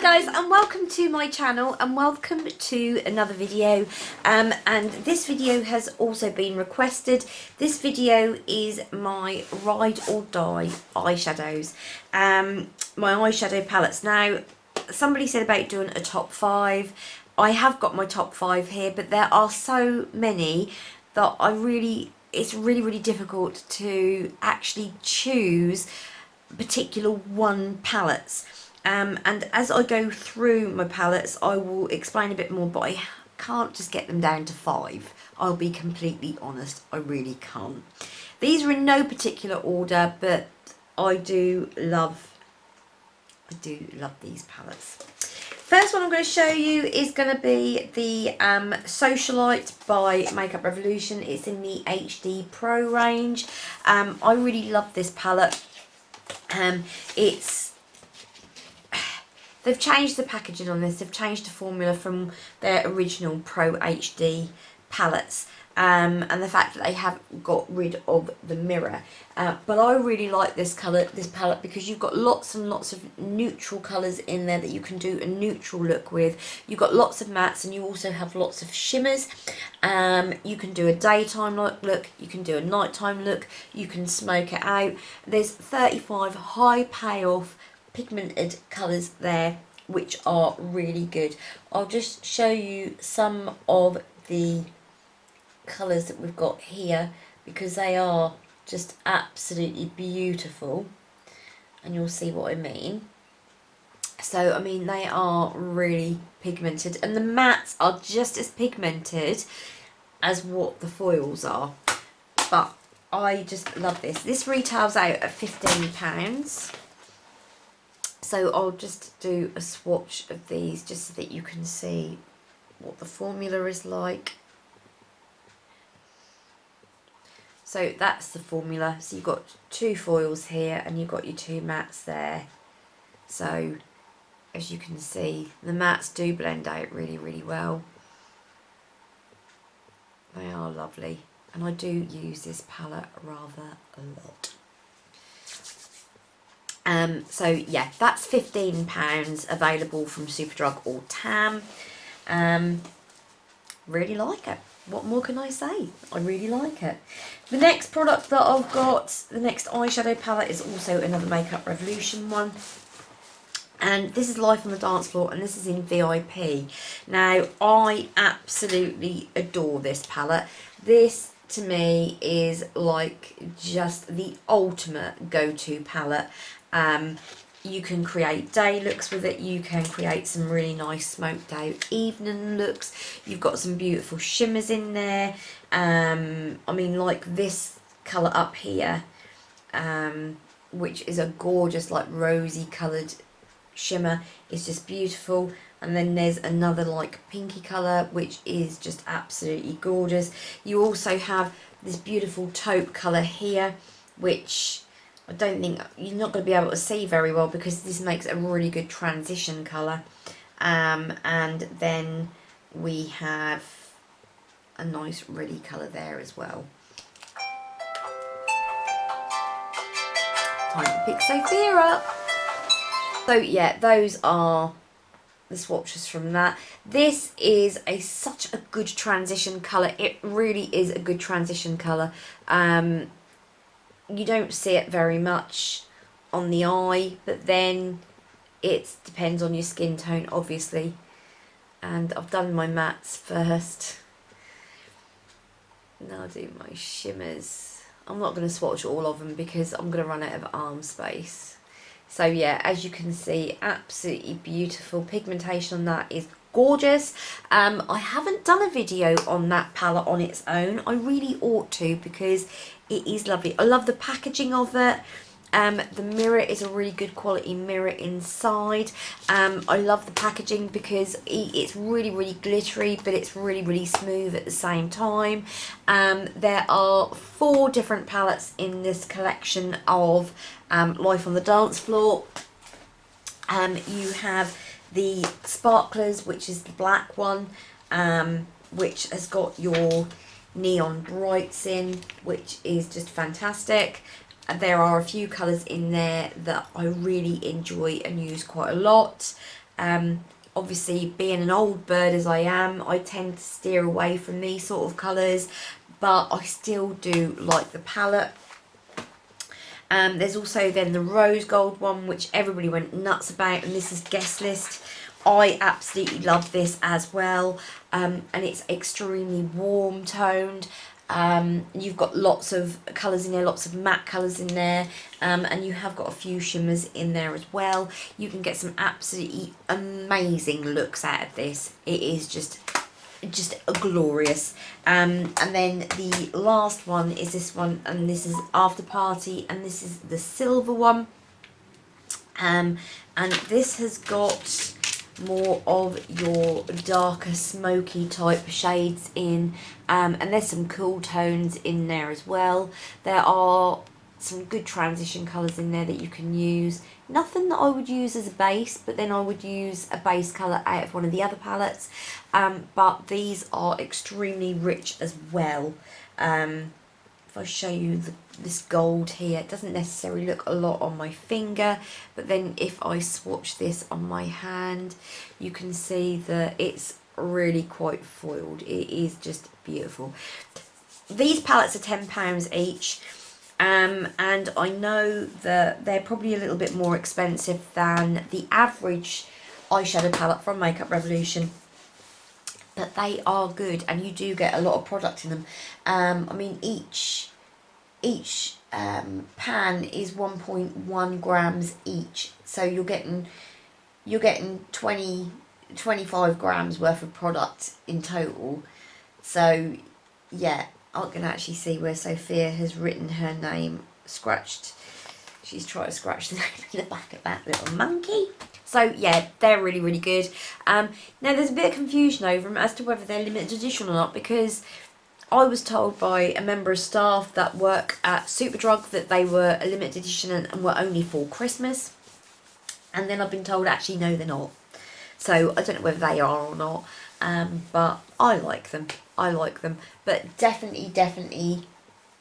guys, and welcome to my channel and welcome to another video, and this video has also been requested. This video is my ride or die eyeshadows, my eyeshadow palettes. Now somebody said about doing a top 5. I have got my top 5 here, but there are so many that it's really difficult to actually choose particular one palettes. And as I go through my palettes, I will explain a bit more, but I can't just get them down to 5. I'll be completely honest, I really can't. These are in no particular order, but I do love these palettes. First one I'm going to show you is going to be the Socialite by Makeup Revolution. It's in the HD Pro range. I really love this palette. They've changed the packaging on this. They've changed the formula from their original Pro HD palettes, and the fact that they have got rid of the mirror. But I really like this palette, because you've got lots and lots of neutral colours in there that you can do a neutral look with. You've got lots of mattes, and you also have lots of shimmers. You can do a daytime look, you can do a nighttime look, you can smoke it out. There's 35 high payoff pigmented colours there, which are really good. I'll just show you some of the colours that we've got here, because they are just absolutely beautiful, and you'll see what I mean. So I mean, they are really pigmented, and the mattes are just as pigmented as what the foils are, but I just love this. This retails out at £15. So I'll just do a swatch of these just so that you can see what the formula is like. So that's the formula. So you've got 2 foils here and you've got your 2 mattes there. So as you can see, the mattes do blend out really well. They are lovely, and I do use this palette rather a lot. So yeah, that's £15, available from Superdrug or TAM. Really like it. What more can I say? I really like it. The next product that I've got, the next eyeshadow palette, is also another Makeup Revolution one. And this is Life on the Dance Floor, and this is in VIP. Now, I absolutely adore this palette. This, to me, is like just the ultimate go-to palette. You can create day looks with it. You can create some really nice smoked out evening looks. You've got some beautiful shimmers in there. I mean, like this colour up here, which is a gorgeous, like rosy coloured shimmer, is just beautiful. And then there's another like pinky colour, which is just absolutely gorgeous. You also have this beautiful taupe colour here, which I don't think you're not going to be able to see very well, because this makes a really good transition colour. And then we have a nice reddy colour there as well. Time to pick Sophia up. So yeah, those are the swatches from that. This is such a good transition colour. It really is a good transition colour. You don't see it very much on the eye, but then it depends on your skin tone, obviously. And I've done my mattes first. Now I'll do my shimmers. I'm not going to swatch all of them because I'm going to run out of arm space. So yeah, as you can see, absolutely beautiful. Pigmentation on that is gorgeous. I haven't done a video on that palette on its own. I really ought to, because it is lovely. I love the packaging of it. The mirror is a really good quality mirror inside. I love the packaging because it's really glittery, but it's really smooth at the same time. There are 4 different palettes in this collection of Life on the Dance Floor. You have the Sparklers, which is the black one, which has got your neon brights in, which is just fantastic. There are a few colours in there that I really enjoy and use quite a lot. Obviously, being an old bird as I am, I tend to steer away from these sort of colours, but I still do like the palette. There's also then the rose gold one, which everybody went nuts about, and this is Guest List. I absolutely love this as well, and it's extremely warm toned. You've got lots of colours in there, lots of matte colours in there, and you have got a few shimmers in there as well. You can get some absolutely amazing looks out of this. It is just glorious. And then the last one is this one, and this is After Party, and this is the silver one. And this has got more of your darker smoky type shades in, and there's some cool tones in there as well. There are some good transition colours in there that you can use. Nothing that I would use as a base, but then I would use a base colour out of one of the other palettes. But these are extremely rich as well. If I show you this gold here, it doesn't necessarily look a lot on my finger, but then if I swatch this on my hand, you can see that it's really quite foiled. It is just beautiful. These palettes are £10 each. And I know that they're probably a little bit more expensive than the average eyeshadow palette from Makeup Revolution, but they are good, and you do get a lot of product in them. I mean, each pan is 1.1 grams each, so you're getting 25 grams worth of product in total. So yeah, I can actually see where Sophia has written her name scratched. She's trying to scratch the name in the back of that little monkey. So yeah, they're really, really good. Now there's a bit of confusion over them as to whether they're limited edition or not, because I was told by a member of staff that work at Superdrug that they were a limited edition and were only for Christmas. And then I've been told actually no, they're not. So I don't know whether they are or not, but I like them. I like them. But definitely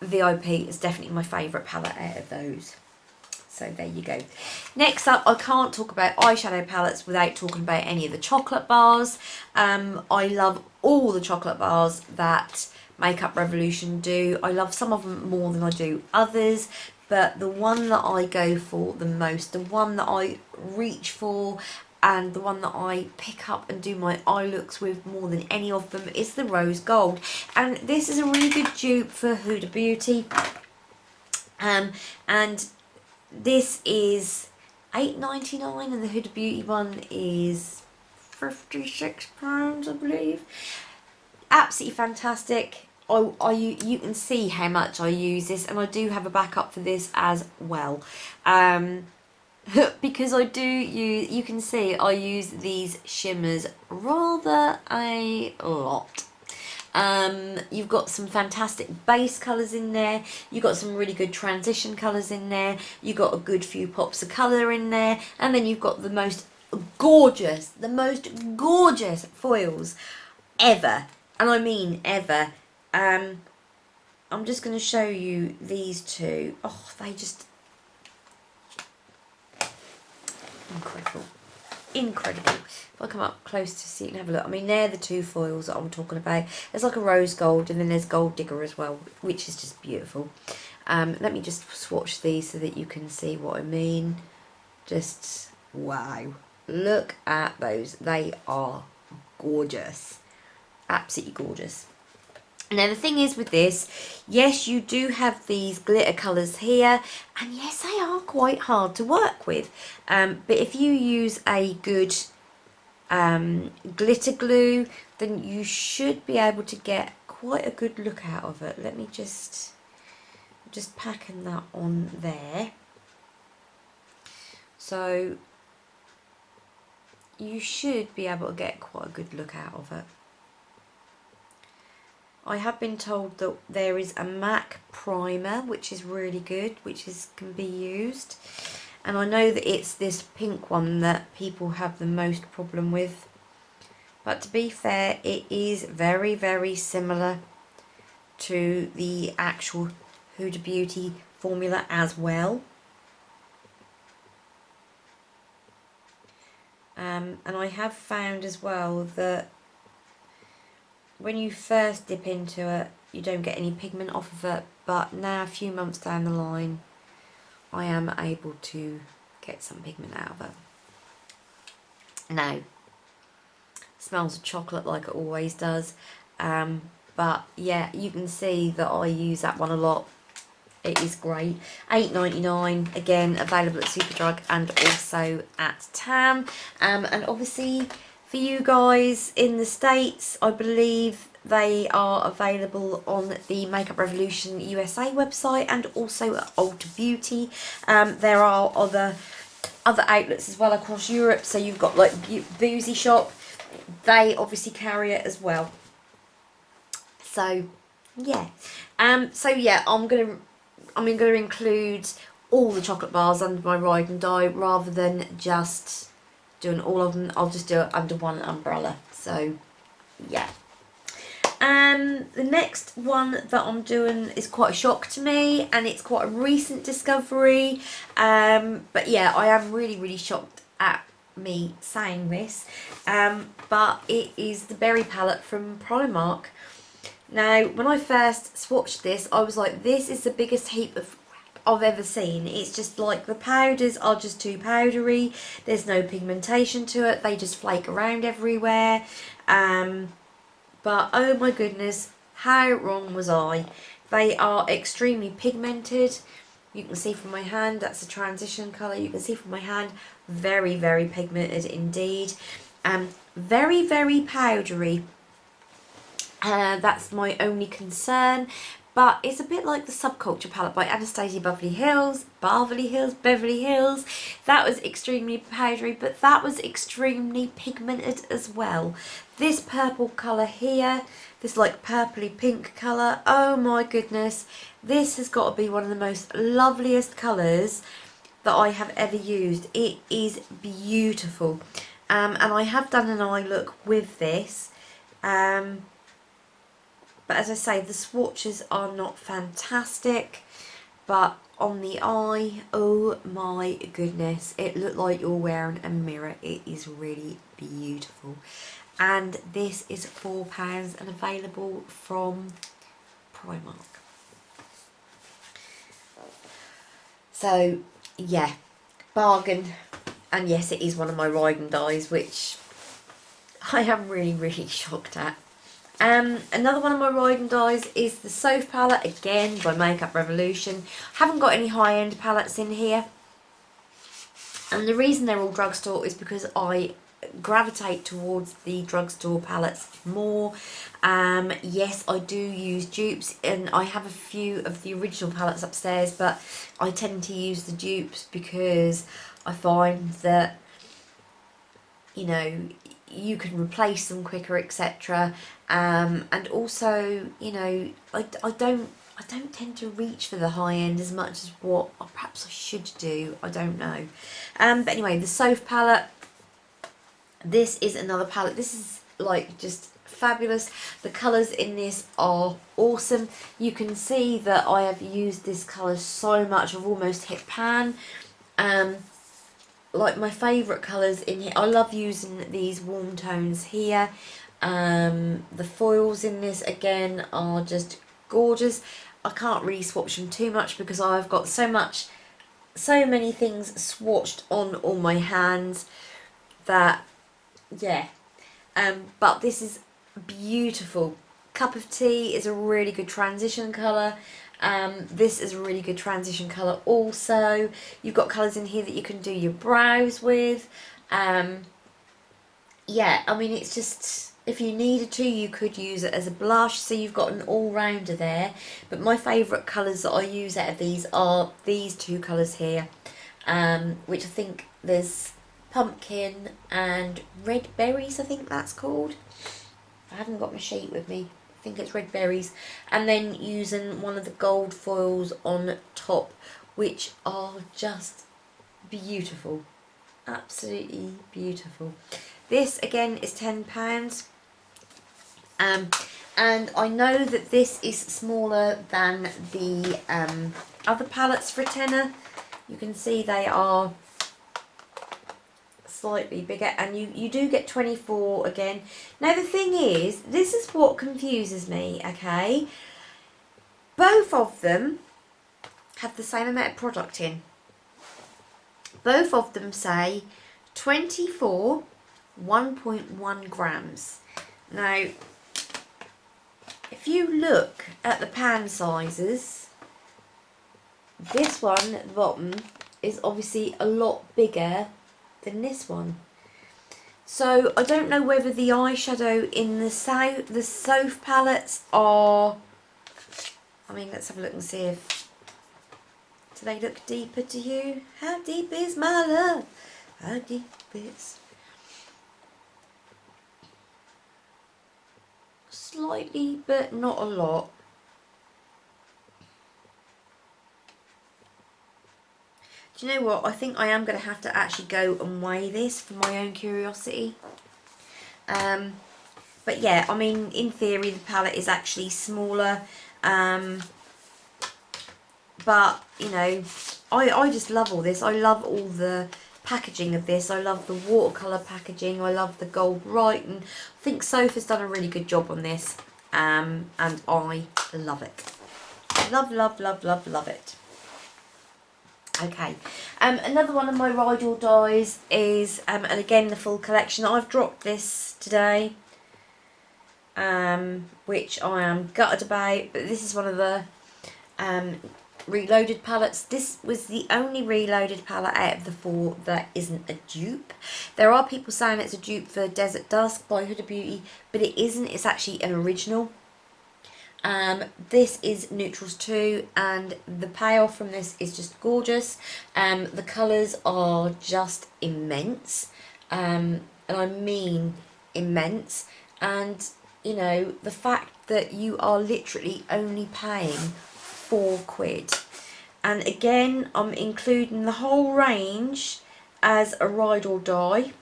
VIP is definitely my favourite palette out of those. So there you go. Next up, I can't talk about eyeshadow palettes without talking about any of the chocolate bars. I love all the chocolate bars that Makeup Revolution do. I love some of them more than I do others, but the one that I go for the most, the one that I reach for, and the one that I pick up and do my eye looks with more than any of them is the Rose Gold. And this is a really good dupe for Huda Beauty. And this is £8.99 and the Huda Beauty one is £56, I believe. Absolutely fantastic. You can see how much I use this, and I do have a backup for this as well. Because I do use, you can see I use these shimmers rather a lot. You've got some fantastic base colours in there, you've got some really good transition colours in there, you've got a good few pops of colour in there, and then you've got the most gorgeous foils ever, and I mean ever. I'm just going to show you these two. Oh, they just... incredible. If I come up close to see, you can have a look. I mean, they're the two foils that I'm talking about. There's like a rose gold, and then there's Gold Digger as well, which is just beautiful. Let me just swatch these so that you can see what I mean. Just wow, look at those. They are gorgeous, absolutely gorgeous. Now the thing is with this, yes, you do have these glitter colours here, and yes, they are quite hard to work with. But if you use a good glitter glue, then you should be able to get quite a good look out of it. Let me just packing that on there. So you should be able to get quite a good look out of it. I have been told that there is a MAC primer, which is really good, which can be used. And I know that it's this pink one that people have the most problem with. But to be fair, it is very, very similar to the actual Huda Beauty formula as well. And I have found as well that when you first dip into it, you don't get any pigment off of it, but now a few months down the line, I am able to get some pigment out of it. Now, smells of chocolate like it always does, but yeah, you can see that I use that one a lot. It is great. $8.99, again available at Superdrug and also at TAM. And obviously for you guys in the States, I believe they are available on the Makeup Revolution USA website and also at Ulta Beauty. There are other outlets as well across Europe, so you've got like Boozy Shop, they obviously carry it as well. So yeah, so yeah, I'm gonna include all the chocolate bars under my ride and die rather than just doing all of them. I'll just do it under one umbrella. So yeah. The next one that I'm doing is quite a shock to me, and it's quite a recent discovery. But yeah, I am really shocked at me saying this. But it is the Berry palette from Primark. Now, when I first swatched this, I was like, this is the biggest heap of crap I've ever seen. It's just like the powders are just too powdery. There's no pigmentation to it. They just flake around everywhere. But oh my goodness, how wrong was I? They are extremely pigmented. You can see from my hand, that's a transition colour. You can see from my hand, very pigmented indeed. Very powdery. That's my only concern, but it's a bit like the Subculture palette by Anastasia Beverly Hills. That was extremely powdery, but that was extremely pigmented as well. This purple colour here, this like purpley pink colour, oh my goodness, this has got to be one of the most loveliest colours that I have ever used. It is beautiful, and I have done an eye look with this. But as I say, the swatches are not fantastic, but on the eye, oh my goodness, it looked like you're wearing a mirror. It is really beautiful. And this is £4 and available from Primark. So yeah, bargain. And yes, it is one of my ride and dies, which I am really shocked at. Another one of my ride and dies is the Soph palette, again by Makeup Revolution. Haven't got any high-end palettes in here. And the reason they're all drugstore is because I gravitate towards the drugstore palettes more. Yes, I do use dupes, and I have a few of the original palettes upstairs, but I tend to use the dupes because I find that, you know, you can replace them quicker, etc. And also, you know, I don't tend to reach for the high end as much as what perhaps I should do. I don't know. But anyway, the Soph palette. This is another palette. This is like just fabulous. The colours in this are awesome. You can see that I have used this colour so much. I've almost hit pan. Like my favourite colours in here, I love using these warm tones here. The foils in this again are just gorgeous. I can't really swatch them too much because I've got so many things swatched on all my hands that, yeah. But this is beautiful. Cup of Tea is a really good transition colour. This is a really good transition colour also. You've got colours in here that you can do your brows with. Yeah, I mean, it's just, if you needed to, you could use it as a blush. So you've got an all-rounder there. But my favourite colours that I use out of these are these two colours here. Which I think there's pumpkin and red berries, I think that's called. I haven't got my sheet with me. I think it's red berries, and then using one of the gold foils on top, which are just beautiful, absolutely beautiful. This again is £10, and I know that this is smaller than the other palettes for a tenner. You can see they are slightly bigger, and you do get 24 again. Now the thing is, this is what confuses me, okay? Both of them have the same amount of product in. Both of them say 24 1.1 grams. Now, if you look at the pan sizes, this one at the bottom is obviously a lot bigger than this one. So I don't know whether the eyeshadow in the South palettes are, I mean, let's have a look and see if, do they look deeper to you? How deep is my love? How deep is? Slightly, but not a lot. Do you know what? I think I am going to have to actually go and weigh this for my own curiosity. But yeah, I mean, in theory, the palette is actually smaller. But, you know, I just love all this. I love all the packaging of this. I love the watercolour packaging. I love the gold writing. I think Sophie's done a really good job on this. And I love it. Love, love, love, love, love it. Okay, another one of my Ride or Dies is, and again the full collection. I've dropped this today, which I am gutted about, but this is one of the reloaded palettes. This was the only reloaded palette out of the 4 that isn't a dupe. There are people saying it's a dupe for Desert Dusk by Huda Beauty, but it isn't. It's actually an original. This is Neutrals 2, and the payoff from this is just gorgeous. The colours are just immense, and I mean immense. And you know, the fact that you are literally only paying £4, and again I'm including the whole range as a Ride or Die.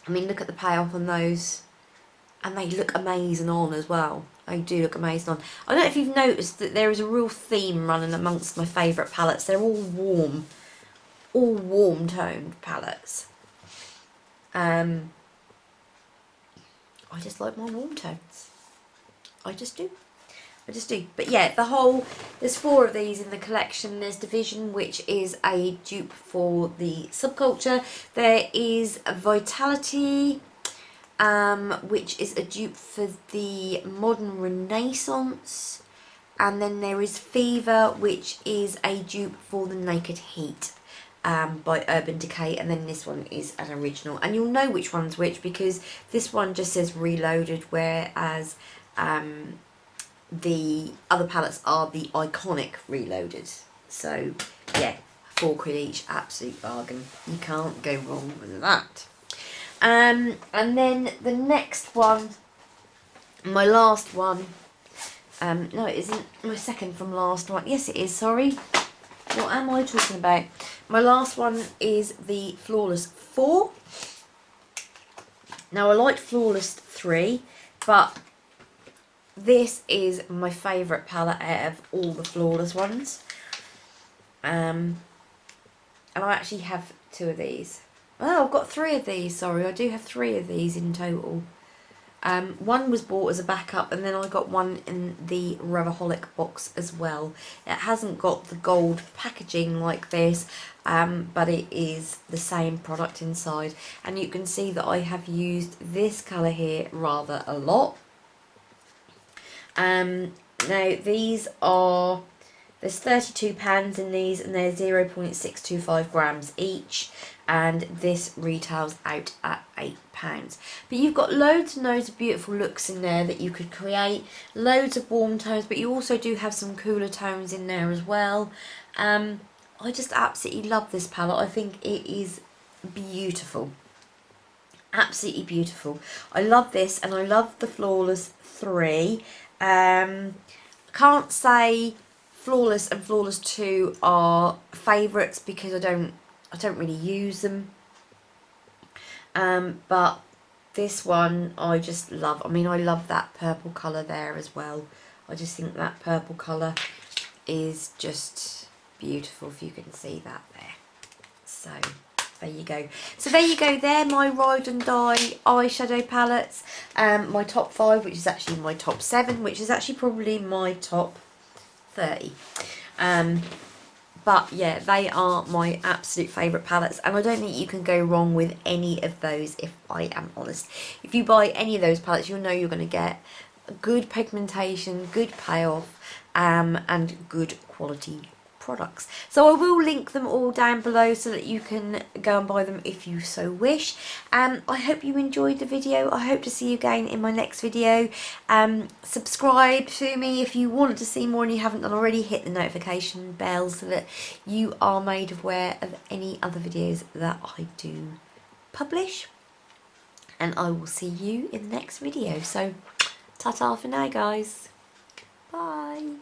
I mean, look at the payoff on those, and they look amazing on as well. They do look amazing on. I don't know if you've noticed that there is a real theme running amongst my favourite palettes. They're all warm toned palettes. I just like my warm tones. I just do. But yeah, there's 4 of these in the collection. There's Division, which is a dupe for the Subculture. There is Vitality, which is a dupe for the Modern Renaissance, and then there is Fever, which is a dupe for the Naked Heat by Urban Decay, and then this one is an original, and you'll know which one's which because this one just says Reloaded, whereas the other palettes are the iconic Reloaded. So yeah, £4 each, absolute bargain. You can't go wrong with that. And then the next one, my last one, no it isn't, my second from last one, yes it is, sorry, what am I talking about? My last one is the Flawless 4. Now I liked Flawless 3, but this is my favourite palette out of all the Flawless ones. And I actually have 2 of these. Oh, I've got 3 of these, sorry. I do have 3 of these in total. One was bought as a backup, and then I got one in the Revaholic box as well. It hasn't got the gold packaging like this, but it is the same product inside. And you can see that I have used this colour here rather a lot. Now these are, there's 32 pans in these, and they're 0.625 grams each, and this retails out at £8. But you've got loads and loads of beautiful looks in there that you could create, loads of warm tones, but you also do have some cooler tones in there as well. I just absolutely love this palette. I think it is beautiful. Absolutely beautiful. I love this, and I love the Flawless 3. I can't say Flawless and Flawless 2 are favourites because I don't really use them. But this one I just love. I mean, I love that purple colour there as well. I just think that purple colour is just beautiful, if you can see that there. So there you go. So there you go, they're my Ride and Die eyeshadow palettes. My top 5, which is actually my top 7, which is actually probably my top 30. But yeah, they are my absolute favourite palettes, and I don't think you can go wrong with any of those, if I am honest. If you buy any of those palettes, you'll know you're going to get good pigmentation, good payoff, and good quality products. So I will link them all down below so that you can go and buy them if you so wish. I hope you enjoyed the video. I hope to see you again in my next video. Subscribe to me if you want to see more and you haven't done already. Hit the notification bell so that you are made aware of any other videos that I do publish. And I will see you in the next video. So ta-ta for now, guys. Bye.